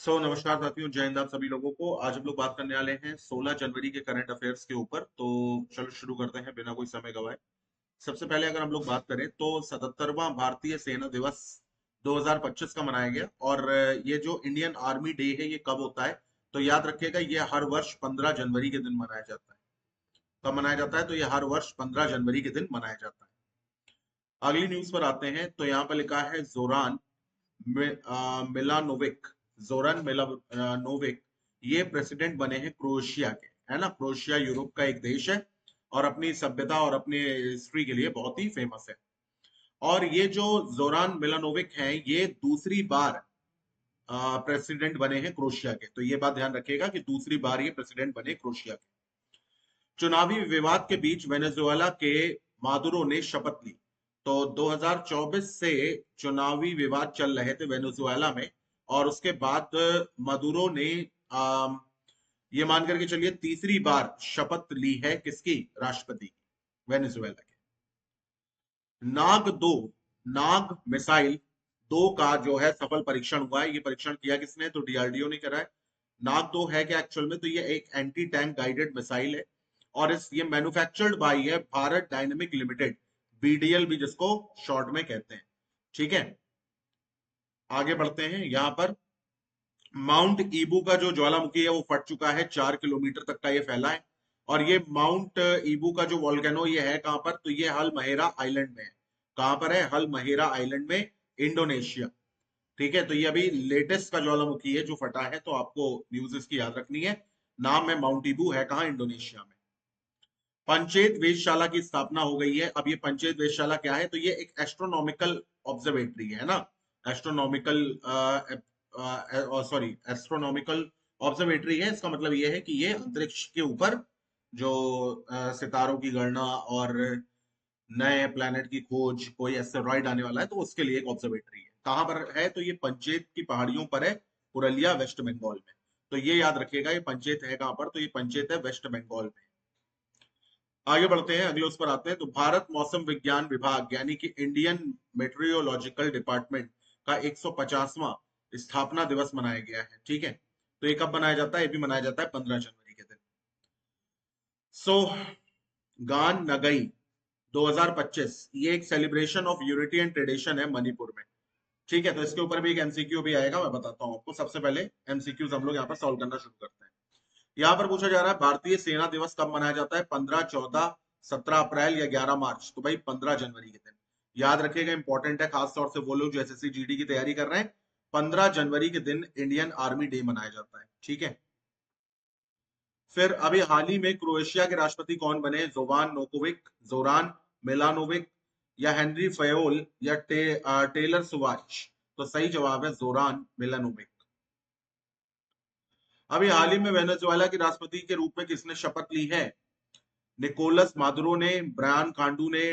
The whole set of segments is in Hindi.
नमस्कार साथियों, जय हिंद आप सभी लोगों को। आज हम लोग बात करने वाले हैं 16 जनवरी के करंट अफेयर्स के ऊपर। तो चलो शुरू करते हैं बिना कोई समय गवाए। सबसे पहले अगर हम लोग बात करें तो 77वां भारतीय सेना दिवस 2025 का मनाया गया। और ये जो इंडियन आर्मी डे है ये कब होता है, तो याद रखिएगा ये हर वर्ष 15 जनवरी के दिन मनाया जाता है। कब मनाया जाता है, तो ये हर वर्ष 15 जनवरी के दिन मनाया जाता है। अगली न्यूज पर आते हैं, तो यहाँ पर लिखा है जोरान मिलानोविक। जोरन मिलानोविक ये प्रेसिडेंट बने हैं क्रोएशिया के, है ना। क्रोएशिया यूरोप का एक देश है और अपनी सभ्यता और अपनी हिस्ट्री के लिए बहुत ही फेमस है। और ये जो जोरान मिलानोविक हैं ये दूसरी बार प्रेसिडेंट बने हैं क्रोएशिया के। तो ये बात ध्यान रखिएगा कि दूसरी बार ये प्रेसिडेंट बने क्रोएशिया के। चुनावी विवाद के बीच वेनेजुएला के मादुरो ने शपथ ली। तो 2024 से चुनावी विवाद चल रहे थे वेनेजुएला में, और उसके बाद मदुरो ने अम, ये मान करके चलिए तीसरी बार शपथ ली है किसकी, राष्ट्रपति की, वेनेजुएला के। नाग दो, नाग मिसाइल दो का जो है सफल परीक्षण हुआ है। ये परीक्षण किया किसने, तो डीआरडीओ ने करा है। नाग दो है क्या एक्चुअल में, तो ये एक एंटी टैंक गाइडेड मिसाइल है। और इस ये मैन्युफैक्चर्ड बाय है भारत डायनेमिक लिमिटेड, बीडीएल भी जिसको शॉर्ट में कहते हैं। ठीक है, आगे बढ़ते हैं। यहां पर माउंट ईबू का जो ज्वालामुखी है वो फट चुका है, 4 किलोमीटर तक का ये फैला है। और ये माउंट ईबू का जो वॉल्केनो ये है कहां पर, तो ये हल महिरा आइलैंड में है। कहां पर है, हल महिरा आइलैंड में, इंडोनेशिया। ठीक है, तो ये अभी लेटेस्ट का ज्वालामुखी है जो फटा है, तो आपको न्यूज इसकी याद रखनी है। नाम है माउंट ईबू, है कहां, इंडोनेशिया में। पंचेत वेधशाला की स्थापना हो गई है। अब ये पंचेत वेधशाला क्या है, तो ये एक एस्ट्रोनॉमिकल ऑब्जर्वेटरी है ना। एस्ट्रोनॉमिकल सॉरी एस्ट्रोनॉमिकल ऑब्जर्वेटरी है। इसका मतलब ये है कि ये अंतरिक्ष के ऊपर जो सितारों की गणना और नए प्लैनेट की खोज, कोई एस्टेरॉइड आने वाला है तो उसके लिए एक ऑब्जर्वेटरी है। कहां पर है, तो ये पंचेत की पहाड़ियों पर है, पुरलिया वेस्ट बंगाल में। तो ये याद रखिएगा, ये पंचेत है कहां पर, तो ये पंचेत है वेस्ट बंगाल में। आगे बढ़ते हैं, अगले उस पर आते हैं। तो भारत मौसम विज्ञान विभाग यानी कि इंडियन मेट्रियोलॉजिकल डिपार्टमेंट का 150वां स्थापना दिवस मनाया गया है। ठीक है, तो ये कब मनाया जाता है, ये भी मनाया जाता है 15 जनवरी के दिन। सो गान नगई 2025 ये एक celebration of unity and tradition है मणिपुर में। ठीक है, तो इसके ऊपर भी एक एमसीक्यू भी आएगा, मैं बताता हूँ आपको। सबसे पहले एमसीक्यूज हम लोग यहाँ पर सॉल्व करना शुरू करते हैं। यहाँ पर पूछा जा रहा है भारतीय सेना दिवस कब मनाया जाता है, 15, 14, 17 अप्रैल या 11 मार्च। तो भाई 15 जनवरी के दिन याद रखिएगा, इंपॉर्टेंट है खास तौर से वो लोग जो एसएससी जीडी की तैयारी कर रहे हैं। 15 जनवरी के दिन इंडियन आर्मी डे मनाया जाता है। ठीक है, फिर अभी हाल ही में क्रोएशिया के राष्ट्रपति कौन बने, जोवान नोकोविक, जोरान मिलानोविक या हेनरी फयोल या टेलर सुवाच। तो सही जवाब है जोरान मिलानोविक। अभी हाल ही में वेनेजुएला के राष्ट्रपति के रूप में किसने शपथ ली है, निकोलस मादुरो ने, ब्रायन कांडू ने,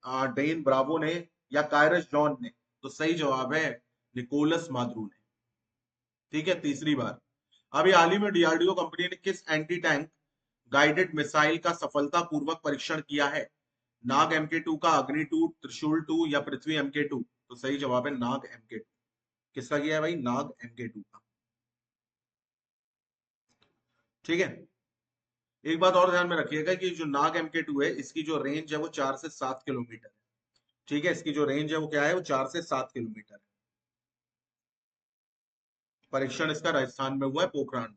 डेन ब्रावो ने या कायरस जॉन ने। तो सही जवाब है निकोलस मादुरो ने। ठीक है, तीसरी बार। अभी हाल ही में डीआरडीओ कंपनी ने किस एंटी टैंक गाइडेड मिसाइल का सफलतापूर्वक परीक्षण किया है, नाग MK2 का, अग्नि 2, त्रिशूल 2 या पृथ्वी MK2। तो सही जवाब है नाग MK2। किसका किया है भाई, नाग MK2 का। ठीक है, एक बात और ध्यान में रखिएगा कि जो नाग MK2 है इसकी जो रेंज है वो 4 से 7 किलोमीटर है। ठीक है, इसकी जो रेंज है वो क्या है, वो 4 से 7 किलोमीटर है। परीक्षण इसका राजस्थान में हुआ है, पोखरान में।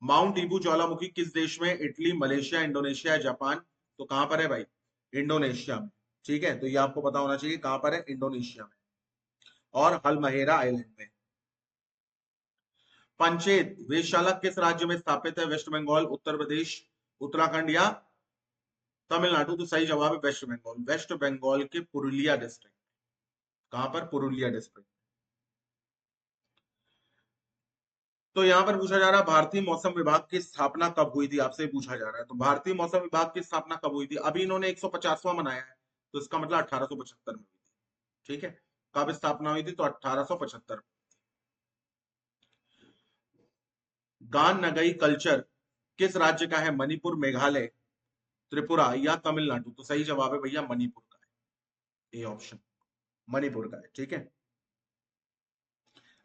माउंट ईबू ज्वालामुखी किस देश में, इटली, मलेशिया, इंडोनेशिया, जापान। तो कहां पर है भाई, इंडोनेशिया में। ठीक है, तो ये आपको पता होना चाहिए कहां पर है, इंडोनेशिया में, और हलमहेरा आइलैंड में। पंचेत वेधशाला किस राज्य में स्थापित है, वेस्ट बंगाल, उत्तर प्रदेश, उत्तराखंड या तमिलनाडु। तो सही जवाब है वेस्ट बंगाल, वेस्ट बंगाल के पुरुलिया डिस्ट्रिक्ट। कहां पर, पुरुलिया डिस्ट्रिक्ट। तो यहाँ पर पूछा जा रहा है भारतीय मौसम विभाग की स्थापना कब हुई थी, आपसे पूछा जा रहा है। तो भारतीय मौसम विभाग की स्थापना कब हुई थी, अभी इन्होंने 150वां मनाया है, तो इसका मतलब 1875 में हुई थी। ठीक है, कब स्थापना हुई थी, तो 1875। गान नगई कल्चर किस राज्य का है, मणिपुर, मेघालय, त्रिपुरा या तमिलनाडु। तो सही जवाब है भैया मणिपुर का है, ए ऑप्शन मणिपुर का है। ठीक है,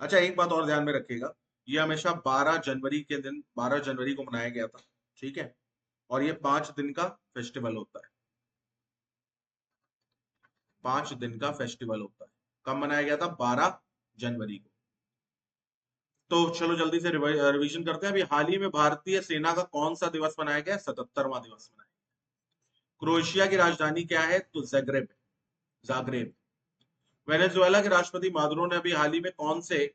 अच्छा एक बात और ध्यान में रखिएगा ये हमेशा 12 जनवरी के दिन, 12 जनवरी को मनाया गया था, ठीक है। और ये 5 दिन का फेस्टिवल होता है, 5 दिन का फेस्टिवल होता है। कब मनाया गया था? 12 जनवरी को। तो चलो जल्दी से रिवीजन करते हैं। अभी हाल ही में भारतीय सेना का कौन सा दिवस मनाया गया? 77वां दिवस मनाया गया। क्रोएशिया की राजधानी क्या है? तो ज़ाग्रेब, ज़ाग्रेब। वेनेजुएला के राष्ट्रपति मादुरो ने अभी हाल ही में कौन से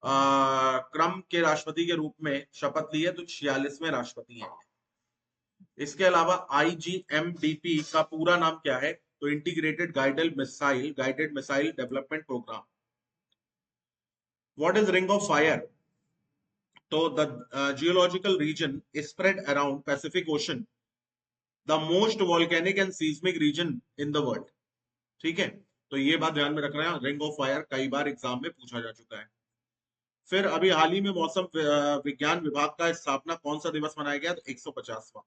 क्रम के राष्ट्रपति के रूप में शपथ ली है? तो 46वें राष्ट्रपति हैं। इसके अलावा आईजीएमडीपी का पूरा नाम क्या है? तो integrated guided missile development program. What is ring of fire? तो the geological region spread around Pacific Ocean, the most volcanic and seismic region in the world. ठीक है, तो ये बात ध्यान में रखना है। रिंग ऑफ फायर कई बार एग्जाम में पूछा जा चुका है। फिर अभी हाल ही में मौसम विज्ञान विभाग का स्थापना कौन सा दिवस मनाया गया? तो 150वां।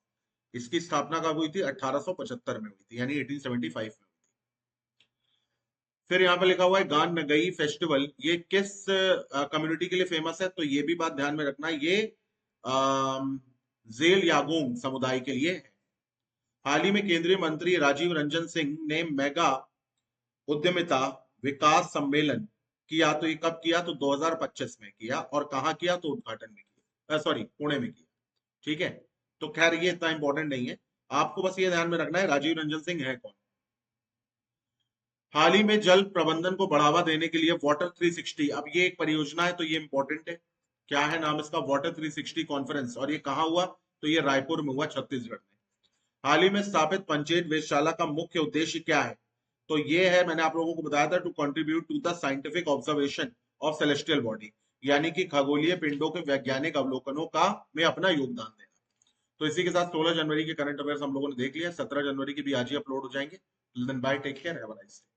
इसकी स्थापना कब हुई थी? 1875 में हुई थी, यानी 1875 में। फिर यहाँ पे लिखा हुआ है गान नगई फेस्टिवल, ये किस कम्युनिटी के लिए फेमस है? तो ये भी बात ध्यान में रखना, ये जेल यागोंग समुदाय के लिए है। हाल ही में केंद्रीय मंत्री राजीव रंजन सिंह ने मेगा उद्यमिता विकास सम्मेलन किया, तो ये कब किया? तो 2025 में किया। और कहाँ किया? तो उद्घाटन में किया, सॉरी पुणे में किया। ठीक है, तो खैर ये इतना इंपॉर्टेंट नहीं है, आपको बस ये ध्यान में रखना है राजीव रंजन सिंह है कौन। हाल ही में जल प्रबंधन को बढ़ावा देने के लिए वाटर 360, अब ये एक परियोजना है, तो ये इंपॉर्टेंट है। क्या है नाम इसका? Water 360 conference. और ये कहाँ हुआ? तो ये रायपुर में हुआ, छत्तीसगढ़ में। हाल ही में स्थापित पंचेत वेधशाला का मुख्य उद्देश्य क्या है? तो ये है, मैंने आप लोगों को बताया था, to contribute to the scientific observation of celestial body, यानी कि खगोलीय पिंडों के वैज्ञानिक अवलोकनों का में अपना योगदान देना। तो इसी के साथ 16 जनवरी के करंट अफेयर्स हम लोगों ने देख लिया। 17 जनवरी की भी आज ही अपलोड हो जाएंगे। Bye, take care, have a nice day.